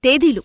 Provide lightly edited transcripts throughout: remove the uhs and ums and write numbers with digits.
తేదీలు.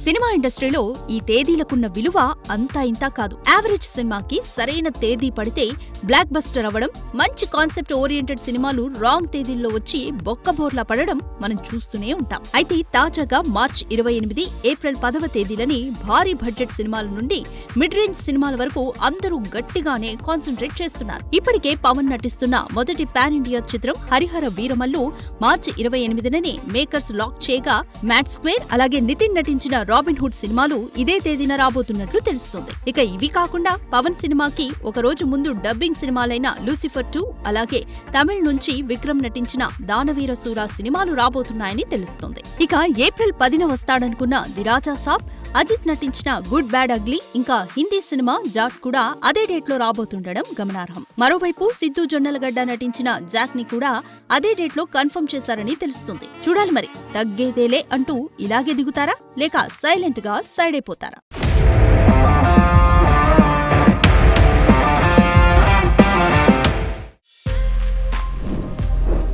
సినిమా ఇండస్ట్రీలో ఈ తేదీలకున్న విలువ అంతా ఇంతా కాదు. యావరేజ్ సినిమాకి సరైన తేదీ పడితే బ్లాక్ బస్టర్ అవ్వడం, మంచి కాన్సెప్ట్ ఓరియంటెడ్ సినిమాలు రాంగ్ తేదీల్లో వచ్చి బొక్కబోర్లా పడడం మనం చూస్తూనే ఉంటాం. అయితే తాజాగా మార్చి 28, ఏప్రిల్ 10వ తేదీలని భారీ బడ్జెట్ సినిమాల నుండి మిడ్ రేంజ్ సినిమాల వరకు అందరూ గట్టిగానే కాన్సంట్రేట్ చేస్తున్నారు. ఇప్పటికే పవన్ నటిస్తున్న మొదటి పాన్ ఇండియా చిత్రం హరిహర వీరమల్లు మార్చి 28నే మేకర్స్ లాక్ చేయగా, మ్యాట్ స్క్వేర్ అలాగే నితిన్ నటించిన రాబిన్ హుడ్ సినిమాలు ఇదే తేదీన రాబోతున్నట్లు తెలుస్తుంది. ఇక ఇవి కాకుండా పవన్ సినిమాకి ఒక రోజు ముందు డబ్బింగ్ సినిమాలైన లూసిఫర్ 2 అలాగే తమిళ్ నుంచి విక్రమ్ నటించిన దానవీర సూర సినిమాలు రాబోతున్నాయని తెలుస్తుంది. ఇక ఏప్రిల్ 10న వస్తాడనుకున్న ది రాజా సాబ్, అజిత్ నటించిన గుడ్ బ్యాడ్ అగ్లీ ఇంకా హిందీ సినిమా జాట్ కూడా అదే డేట్లో రాబోతుండడం గమనార్హం. మరోవైపు సిద్ధు జొన్నలగడ్డ నటించిన జాక్ ని కూడా అదే డేట్లో కన్ఫర్మ్ చేశారని తెలుస్తుంది. చూడాలి మరి, తగ్గేదేలే అంటూ ఇలాగే దిగుతారా లేక సైలెంట్ గా side అయిపోతారా?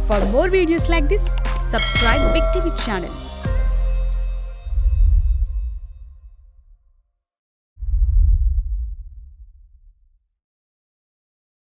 For more videos like this, subscribe Big TV channel.